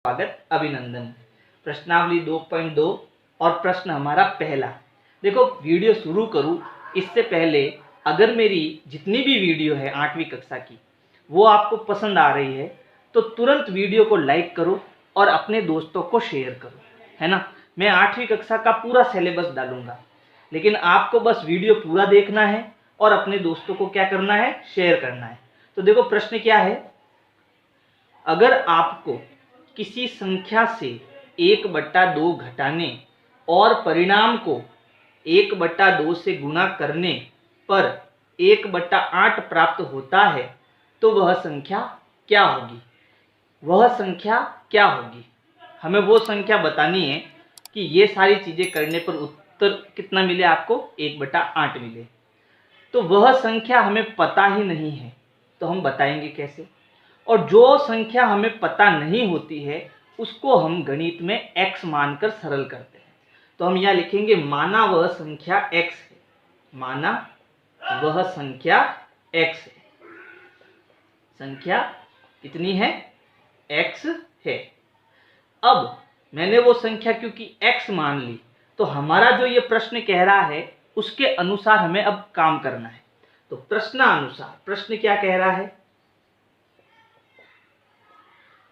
स्वागत, अभिनंदन। प्रश्नावली 2.2 और प्रश्न हमारा पहला। देखो, वीडियो शुरू करूँ इससे पहले अगर मेरी जितनी भी वीडियो है 8वीं कक्षा की वो आपको पसंद आ रही है तो तुरंत वीडियो को लाइक करो और अपने दोस्तों को शेयर करो, है ना। मैं 8वीं कक्षा का पूरा सिलेबस डालूंगा, लेकिन आपको बस वीडियो पूरा देखना है और अपने दोस्तों को क्या करना है, शेयर करना है। तो देखो प्रश्न क्या है, अगर आपको किसी संख्या से 1/2 घटाने और परिणाम को 1/2 से गुणा करने पर 1/8 प्राप्त होता है तो वह संख्या क्या होगी। वह संख्या क्या होगी, हमें वो संख्या बतानी है कि ये सारी चीजें करने पर उत्तर कितना मिले, आपको 1/8 मिले। तो वह संख्या हमें पता ही नहीं है तो हम बताएंगे कैसे। और जो संख्या हमें पता नहीं होती है उसको हम गणित में x मानकर सरल करते हैं। तो हम यहाँ लिखेंगे माना वह संख्या x है, माना वह संख्या x है। संख्या कितनी है, x है। अब मैंने वो संख्या क्योंकि x मान ली तो हमारा जो ये प्रश्न कह रहा है उसके अनुसार हमें अब काम करना है। तो प्रश्नानुसार प्रश्न क्या कह रहा है,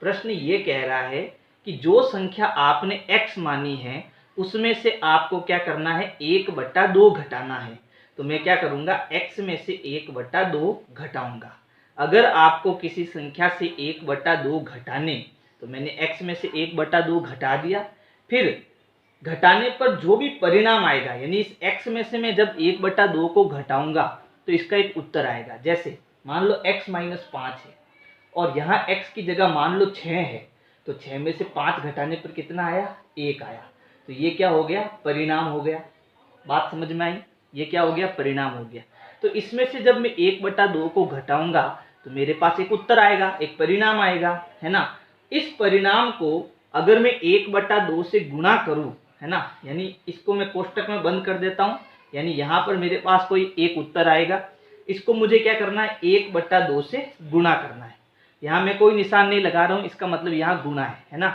प्रश्न ये कह रहा है कि जो संख्या आपने x मानी है उसमें से आपको क्या करना है, 1/2 घटाना है। तो मैं क्या करूंगा, x में से 1/2 घटाऊंगा। अगर आपको किसी संख्या से 1/2 घटाने, तो मैंने x में से 1/2 घटा दिया, फिर घटाने पर जो भी परिणाम आएगा, यानी इस x में से मैं जब 1/2 को घटाऊंगा तो इसका एक उत्तर आएगा। जैसे मान लो x - 5 है और यहाँ x की जगह मान लो 6 है, तो 6 में से 5 घटाने पर कितना आया, 1 आया। तो ये क्या हो गया, परिणाम हो गया। बात समझ में आई, ये क्या हो गया, परिणाम हो गया। तो इसमें से जब मैं 1/2 को घटाऊंगा तो मेरे पास एक उत्तर आएगा, एक परिणाम आएगा, है ना। इस परिणाम को अगर मैं 1/2 से गुणा करूं, है ना, यानी इसको मैं कोष्टक में बंद कर देता हूं, यानी यहाँ पर मेरे पास कोई एक उत्तर आएगा। इसको मुझे क्या करना है, 1/2 से गुणा करना है। यहाँ मैं कोई निशान नहीं लगा रहा हूँ, इसका मतलब यहाँ गुणा है ना।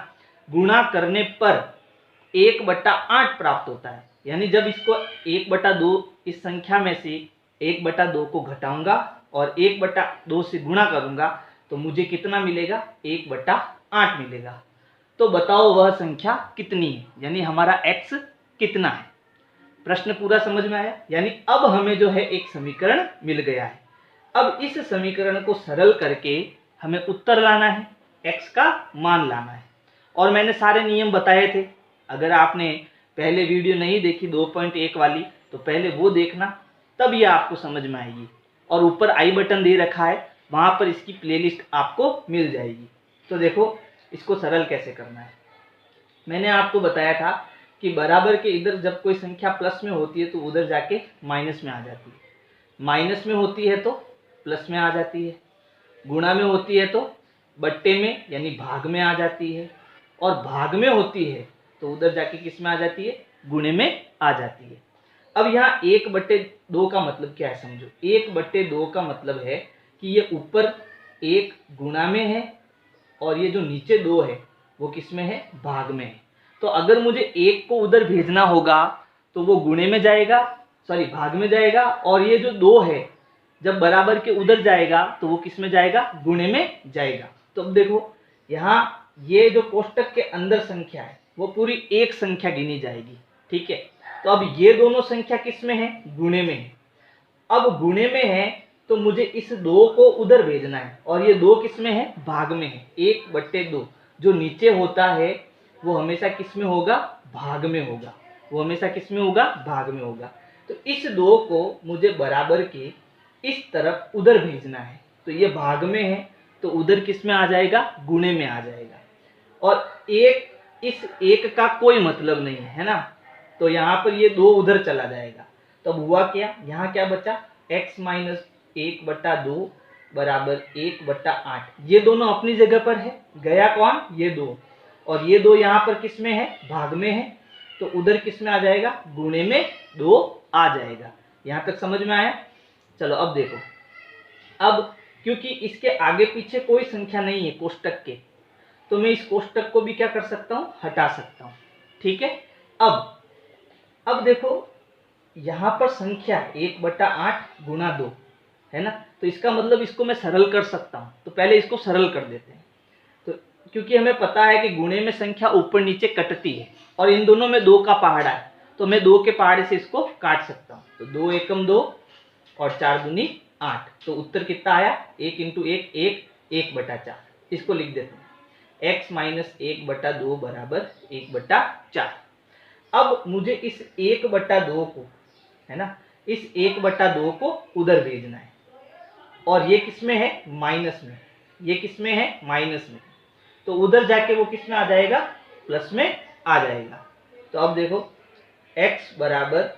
गुणा करने पर 1/8 प्राप्त होता है, यानी जब इसको 1/2 इस संख्या में से 1/2 को घटाऊंगा और 1/2 से गुणा करूंगा तो मुझे कितना मिलेगा, 1/8 मिलेगा। तो बताओ वह संख्या कितनी है, यानी हमारा x कितना है। प्रश्न पूरा समझ में आया, यानी अब हमें जो है एक समीकरण मिल गया है। अब इस समीकरण को सरल करके हमें उत्तर लाना है, x का मान लाना है। और मैंने सारे नियम बताए थे, अगर आपने पहले वीडियो नहीं देखी 2.1 वाली तो पहले वो देखना, तब ये आपको समझ में आएगी। और ऊपर आई बटन दे रखा है, वहां पर इसकी प्लेलिस्ट आपको मिल जाएगी। तो देखो इसको सरल कैसे करना है। मैंने आपको बताया था कि बराबर के इधर जब कोई संख्या प्लस में होती है तो उधर जाके माइनस में आ जाती है, माइनस में होती है तो प्लस में आ जाती है, गुणा में होती है तो बट्टे में यानी भाग में आ जाती है, और भाग में होती है तो उधर जाके किस में आ जाती है, गुणे में आ जाती है। अब यहाँ 1/2 का मतलब क्या है समझो। 1/2 का मतलब है कि ये ऊपर 1 गुणा में है और ये जो नीचे 2 है वो किस में है, भाग में है। तो अगर मुझे 1 को उधर भेजना होगा तो वो गुणे में जाएगा, सॉरी भाग में जाएगा, और ये जो 2 है जब बराबर के उधर जाएगा तो वो किस में जाएगा, गुणे में जाएगा। तो अब देखो यहाँ ये जो कोष्टक के अंदर संख्या है वो पूरी एक संख्या गिनी जाएगी, ठीक है। तो अब ये दोनों संख्या किस में है, गुणे में है। अब गुणे में है तो मुझे इस 2 को उधर भेजना है, और ये 2 किस में है, भाग में है। 1/2 जो नीचे होता है वो हमेशा किस में होगा, भाग में होगा, वो हमेशा किस में होगा, भाग में होगा। तो इस 2 को मुझे बराबर के इस तरफ उधर भेजना है, तो ये भाग में है तो उधर किस में आ जाएगा, गुणे में आ जाएगा। और इस 1 का कोई मतलब नहीं है ना, तो यहाँ पर ये 2 उधर चला जाएगा। तो अब हुआ क्या, यहाँ क्या बचा, x - 1/2 बराबर 1/8। ये दोनों अपनी जगह पर है, गया कौन, ये 2, और ये 2 यहाँ पर किस में है, भाग में है, तो उधर किस में आ जाएगा, गुणे में 2 आ जाएगा। यहाँ तक समझ में आया। चलो अब देखो, अब क्योंकि इसके आगे पीछे कोई संख्या नहीं है कोष्टक के, तो मैं इस कोष्टक को भी क्या कर सकता हूँ, हटा सकता हूँ। ठीक है। अब देखो यहाँ पर संख्या 1/8 गुणा 2 है ना, तो इसका मतलब इसको मैं सरल कर सकता हूँ। तो पहले इसको सरल कर देते हैं। तो क्योंकि हमें पता है कि गुणे में संख्या ऊपर नीचे कटती है और इन दोनों में 2 का पहाड़ा है, तो मैं 2 के पहाड़े से इसको काट सकता हूँ। तो 2 एकम 2 और 4 दूनी 8। तो उत्तर कितना आया, 1 × 1 1, 1/4। इसको लिख देते हैं, x - 1/2 बराबर 1/4। अब मुझे इस 1/2 को, है ना, इस 1/2 को उधर भेजना है। और ये किसमें है, माइनस में। ये किसमें है, माइनस में। तो उधर जाके वो किसमें आ जाएगा, प्लस में आ जाएगा। तो अब देखो x बराबर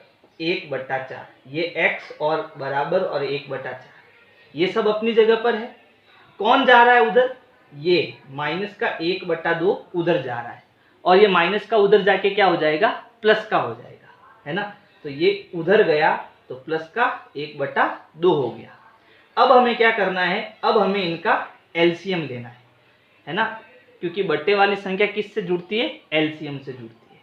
1/4, ये x और बराबर और 1/4 ये सब अपनी जगह पर है। कौन जा रहा है उधर, ये माइनस का 1/2 उधर जा रहा है, और ये माइनस का उधर जाके क्या हो जाएगा, प्लस का हो जाएगा, है ना। तो ये उधर गया तो प्लस का 1/2 हो गया। अब हमें क्या करना है, अब हमें इनका एलसीएम लेना है ना, क्योंकि बट्टे वाली संख्या किससे जुड़ती है, एलसीएम से जुड़ती है।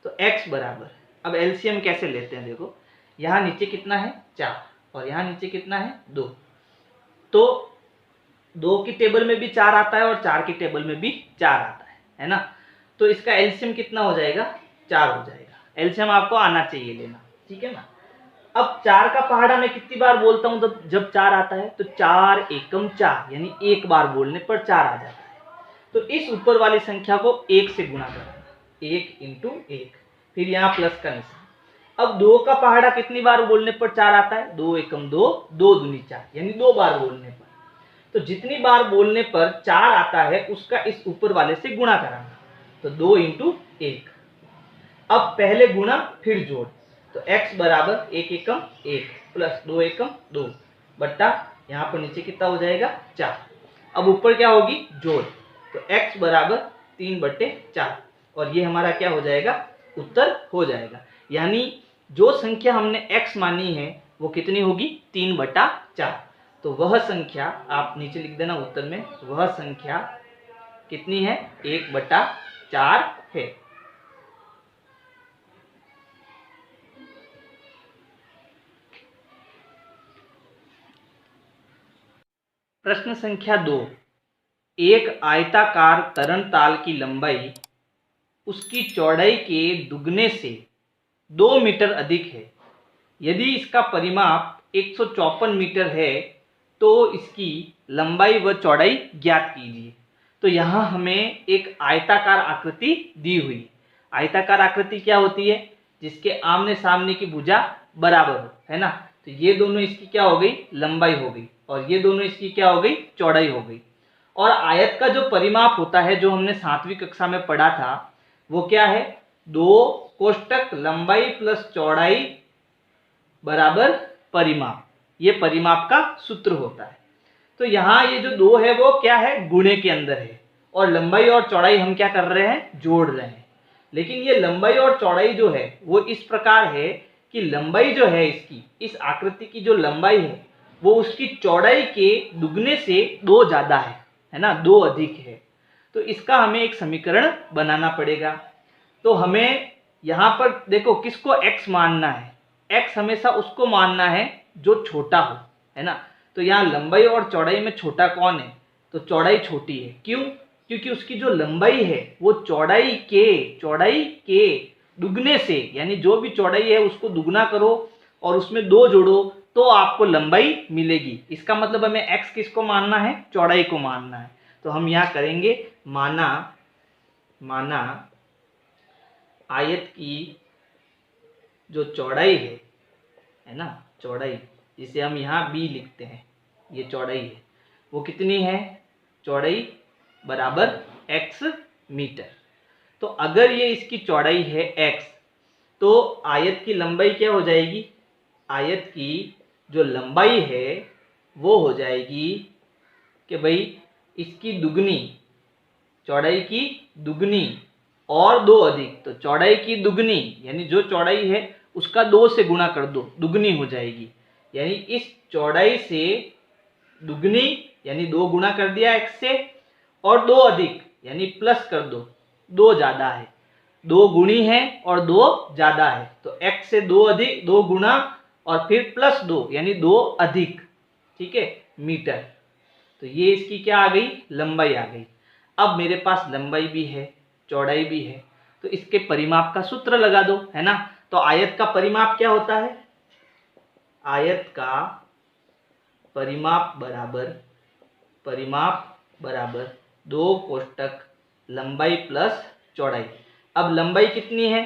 तो x बराबर, अब एलसीएम कैसे लेते हैं, देखो यहाँ नीचे कितना है 4 और यहाँ नीचे कितना है 2। तो 2 की टेबल में भी 4 आता है और 4 की टेबल में भी 4 आता है ना। तो इसका एलसीएम कितना हो जाएगा, 4 हो जाएगा। एलसीएम आपको आना चाहिए लेना, ठीक है ना। अब 4 का पहाड़ा मैं कितनी बार बोलता हूं जब 4 आता है, तो 4 एकम 4, यानी एक बार बोलने पर 4 आ जाता है। तो इस ऊपर वाली संख्या को 1 से गुणा करना, 1 × 1, फिर यहाँ प्लस का निशान। अब 2 का पहाड़ा कितनी बार बोलने पर 4 आता है, 2 एकम 2, 2 दूनी 4, यानी 2 बार बोलने पर। तो जितनी बार बोलने पर 4 आता है उसका इस ऊपर वाले से गुणा कराना, तो 2 × 1। अब पहले गुणा फिर जोड़, तो x बराबर 1 एकम 1 प्लस 2 एकम 2 बट्टा यहाँ पर नीचे कितना हो जाएगा 4। अब ऊपर क्या होगी, जोड़, तो x बराबर 3/4, और ये हमारा क्या हो जाएगा, उत्तर हो जाएगा। यानी जो संख्या हमने x मानी है वो कितनी होगी, 3/4। तो वह संख्या आप नीचे लिख देना उत्तर में, वह संख्या कितनी है, 1/4 है। प्रश्न संख्या 2, एक आयताकार तरणताल की लंबाई उसकी चौड़ाई के दुगने से 2 मीटर अधिक है। यदि इसका परिमाप 154 मीटर है तो इसकी लंबाई व चौड़ाई ज्ञात कीजिए। तो यहाँ हमें एक आयताकार आकृति दी हुई। आयताकार आकृति क्या होती है, जिसके आमने सामने की भुजा बराबर हो, है ना। तो ये दोनों इसकी क्या हो गई, लंबाई हो गई, और ये दोनों इसकी क्या हो गई, चौड़ाई हो गई। और आयत का जो परिमाप होता है, जो हमने 7वीं कक्षा में पढ़ा था, वो क्या है, 2 कोष्टक लंबाई प्लस चौड़ाई बराबर परिमाप। ये परिमाप का सूत्र होता है। तो यहाँ ये जो 2 है वो क्या है, गुणे के अंदर है, और लंबाई और चौड़ाई हम क्या कर रहे हैं, जोड़ रहे हैं। लेकिन ये लंबाई और चौड़ाई जो है वो इस प्रकार है कि लंबाई जो है इसकी, इस आकृति की जो लंबाई है वो उसकी चौड़ाई के दुगने से 2 ज्यादा है ना, 2 अधिक है। तो इसका हमें एक समीकरण बनाना पड़ेगा। तो हमें यहाँ पर देखो किसको x मानना है, x हमेशा उसको मानना है जो छोटा हो, है ना। तो यहाँ लंबाई और चौड़ाई में छोटा कौन है, तो चौड़ाई छोटी है। क्यों, क्योंकि उसकी जो लंबाई है वो चौड़ाई के दुगने से, यानी जो भी चौड़ाई है उसको दुगना करो और उसमें 2 जोड़ो तो आपको लंबाई मिलेगी। इसका मतलब हमें x किसको मानना है, चौड़ाई को मानना है। तो हम यहाँ करेंगे माना आयत की जो चौड़ाई है ना, चौड़ाई जिसे हम यहाँ b लिखते हैं, ये चौड़ाई है, वो कितनी है, चौड़ाई बराबर x मीटर। तो अगर ये इसकी चौड़ाई है x, तो आयत की लंबाई क्या हो जाएगी, आयत की जो लंबाई है वो हो जाएगी कि भाई इसकी दुगनी, चौड़ाई की दुगनी और 2 अधिक। तो चौड़ाई की दुगनी यानी जो चौड़ाई है उसका 2 से गुणा कर दो, दुगनी हो जाएगी। यानी इस चौड़ाई से दुगनी यानी 2 गुणा कर दिया x से, और 2 अधिक यानी प्लस कर दो, 2 ज़्यादा है, 2 गुणी है और 2 ज़्यादा है, तो x से 2 अधिक, 2 गुना और फिर प्लस 2 यानी 2 अधिक, ठीक है, मीटर। तो ये इसकी क्या आ गई, लंबाई आ गई। अब मेरे पास लंबाई भी है, चौड़ाई भी है, तो इसके परिमाप का सूत्र लगा दो, है ना। तो आयत का परिमाप क्या होता है, आयत का परिमाप बराबर 2 कोष्टक लंबाई प्लस चौड़ाई। अब लंबाई कितनी है,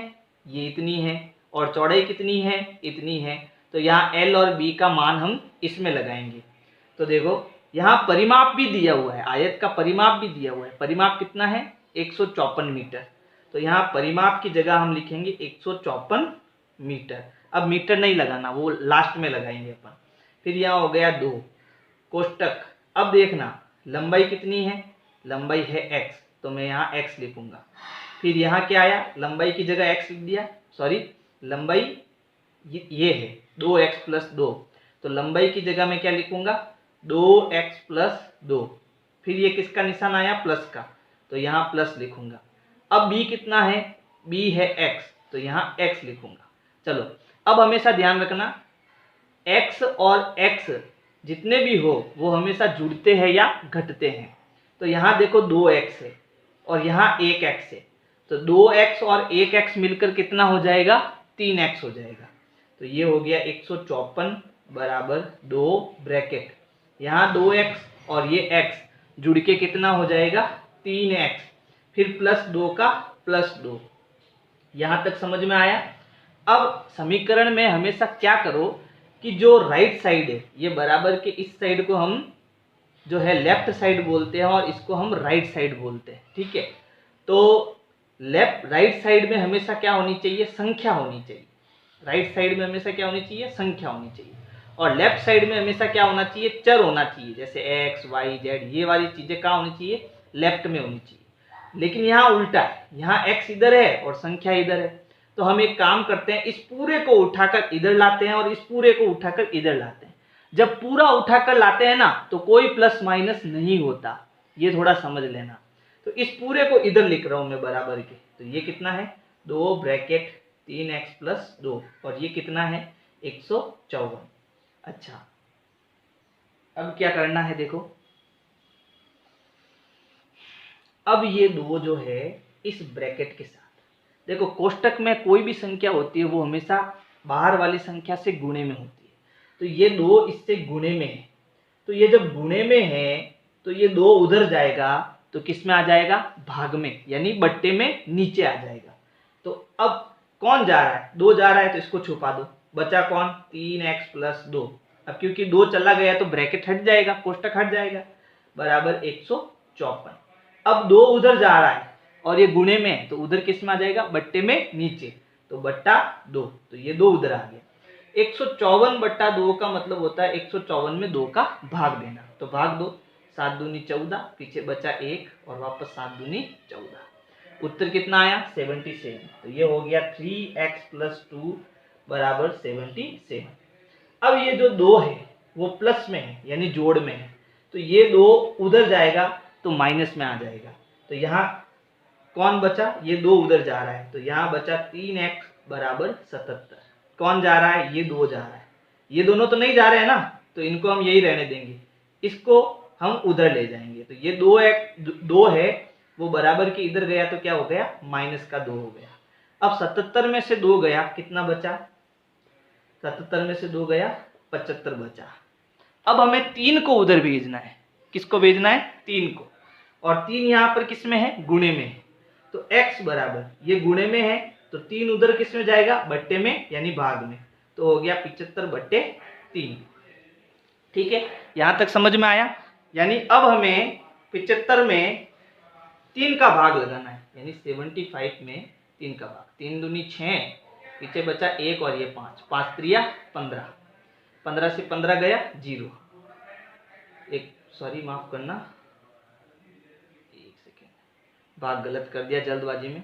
ये इतनी है, और चौड़ाई कितनी है, इतनी है, तो यहाँ L और B का मान हम इसमें लगाएंगे। तो देखो यहाँ परिमाप भी दिया हुआ है, आयत का परिमाप भी दिया हुआ है, परिमाप कितना है 154 मीटर। तो यहाँ परिमाप की जगह हम लिखेंगे 154 मीटर। अब मीटर नहीं लगाना, वो लास्ट में लगाएंगे अपन। फिर यहाँ हो गया 2 कोष्टक। अब देखना लंबाई कितनी है, लंबाई है x, तो मैं यहाँ x लिखूंगा। फिर यहाँ क्या आया, लंबाई की जगह x लिख दिया, सॉरी लंबाई ये है 2x प्लस 2, तो लंबाई की जगह मैं क्या लिखूंगा 2x प्लस 2। फिर ये किसका निशान आया, प्लस का, तो यहाँ प्लस लिखूंगा। अब b कितना है, b है x, तो यहाँ x लिखूंगा। चलो अब हमेशा ध्यान रखना x और x जितने भी हो वो हमेशा जुड़ते हैं या घटते हैं। तो यहाँ देखो 2x है और यहाँ 1x है, तो 2x और 1x मिलकर कितना हो जाएगा, 3x हो जाएगा। तो ये हो गया 154 बराबर 2 ब्रैकेट, यहाँ 2x और ये x जुड़ के कितना हो जाएगा 3x, फिर प्लस 2 का प्लस 2। यहाँ तक समझ में आया। अब समीकरण में हमेशा क्या करो कि जो राइट साइड है, ये बराबर के इस साइड को हम जो है लेफ्ट साइड बोलते हैं और इसको हम राइट साइड बोलते हैं, ठीक है। तो राइट साइड में हमेशा क्या होनी चाहिए, संख्या होनी चाहिए। राइट साइड में हमेशा क्या होनी चाहिए, संख्या होनी चाहिए। और लेफ्ट साइड में हमेशा क्या होना चाहिए, चर होना चाहिए, जैसे x y z, ये वाली चीजें कहाँ होनी चाहिए, लेफ्ट में होनी चाहिए। लेकिन यहाँ उल्टा है, यहाँ x इधर है और संख्या इधर है। तो हम एक काम करते हैं, इस पूरे को उठाकर इधर लाते हैं और इस पूरे को उठाकर इधर लाते हैं। जब पूरा उठाकर लाते हैं ना तो कोई प्लस माइनस नहीं होता, ये थोड़ा समझ लेना। तो इस पूरे को इधर लिख रहा हूं मैं बराबर के, तो ये कितना है 2 ब्रैकेट 3x प्लस 2, और ये कितना है 154। अच्छा अब क्या करना है, देखो अब ये 2 जो है इस ब्रैकेट के साथ, देखो कोष्टक में कोई भी संख्या होती है वो हमेशा बाहर वाली संख्या से गुणे में होती है। तो ये 2 इससे गुणे में है, तो ये जब गुणे में है तो ये 2 उधर जाएगा तो किस में आ जाएगा, भाग में, यानी बट्टे में नीचे आ जाएगा। तो अब कौन जा रहा है, 2 जा रहा है, तो इसको छुपा दो, बचा कौन 3x प्लस 2। अब क्योंकि 2 चला गया तो ब्रैकेट हट जाएगा, कोष्टक हट जाएगा, बराबर 154। अब 2 उधर जा रहा है और ये गुणे में है, तो उधर किस में आ जाएगा, बट्टे में नीचे, तो बट्टा 2, तो ये 2 उधर आ गया। 154 बट्टा 2 का मतलब होता है 154 में 2 का भाग देना, तो भाग दो, 7 दूनी 14, पीछे बचा 1 और वापस 7 दूनी 14। उत्तर कितना आया 77। तो ये हो गया 3x प्लस 2 बराबर 77। अब ये जो 2 है वो प्लस में है यानी जोड़ में है, तो ये 2 उधर जाएगा तो माइनस में आ जाएगा। तो यहाँ कौन बचा, ये 2 उधर जा रहा है, तो यहाँ बचा 3x बराबर 77। कौन जा रहा है, ये 2 जा रहा है, ये दोनों तो नहीं जा रहे हैं ना, तो इनको हम यही रहने देंगे, इसको हम उधर ले जाएंगे। तो ये 2 है वो बराबर के इधर गया, तो क्या हो गया माइनस का 2 हो गया। अब 77 में से 2 गया, कितना बचा, 77 में से 2 गया 75 बचा। अब हमें 3 को उधर भेजना है, किसको भेजना है 3 को, और 3 यहाँ पर किस में है, गुणे में है, तो x बराबर ये गुणे में है तो 3 उधर किस में जाएगा, बट्टे में यानी भाग में, तो हो गया 75 बट्टे 3। ठीक है, यहां तक समझ में आया। यानी अब हमें 75 में 3 का भाग लगाना है, यानी 75 में 3 का भाग, 3 दूनी 6, पीछे बचा 1 और ये 5, 5 त्रिया 15, 15 से 15 गया 0, एक सॉरी माफ करना, एक सेकेंड, भाग गलत कर दिया जल्दबाजी में।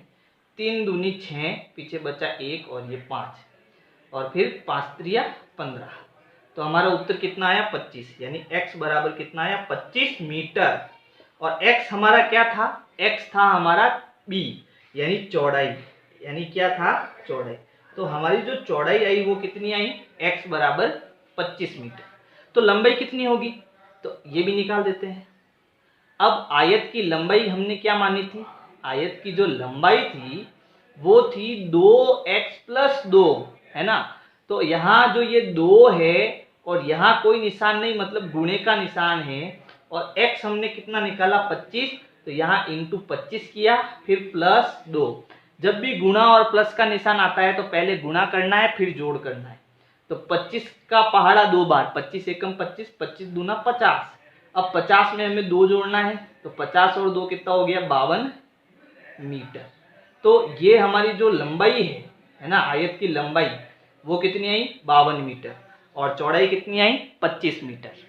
3 दूनी 6, पीछे बचा 1 और ये 5, और फिर 5 त्रिया 15, तो हमारा उत्तर कितना आया 25, यानी x बराबर कितना आया 25 मीटर। और x हमारा क्या था, x था हमारा b यानी चौड़ाई, यानी क्या था, चौड़ाई। तो हमारी जो चौड़ाई आई वो कितनी आई, x बराबर 25 मीटर। तो लंबाई कितनी होगी, तो ये भी निकाल देते हैं। अब आयत की लंबाई हमने क्या मानी थी, आयत की जो लंबाई थी वो थी 2x प्लस 2, है ना। तो यहाँ जो ये 2 है और यहाँ कोई निशान नहीं, मतलब गुणे का निशान है, और x हमने कितना निकाला 25, तो यहाँ इंटू 25 किया, फिर प्लस 2। जब भी गुणा और प्लस का निशान आता है तो पहले गुणा करना है फिर जोड़ करना है। तो 25 का पहाड़ा 2 बार, 25 एकम 25, 25 दूना 50। अब 50 में हमें 2 जोड़ना है, तो 50 और 2 कितना हो गया, 52 मीटर। तो ये हमारी जो लंबाई है ना, आयत की लंबाई वो कितनी आई, 52 मीटर, और चौड़ाई कितनी आई, 25 मीटर।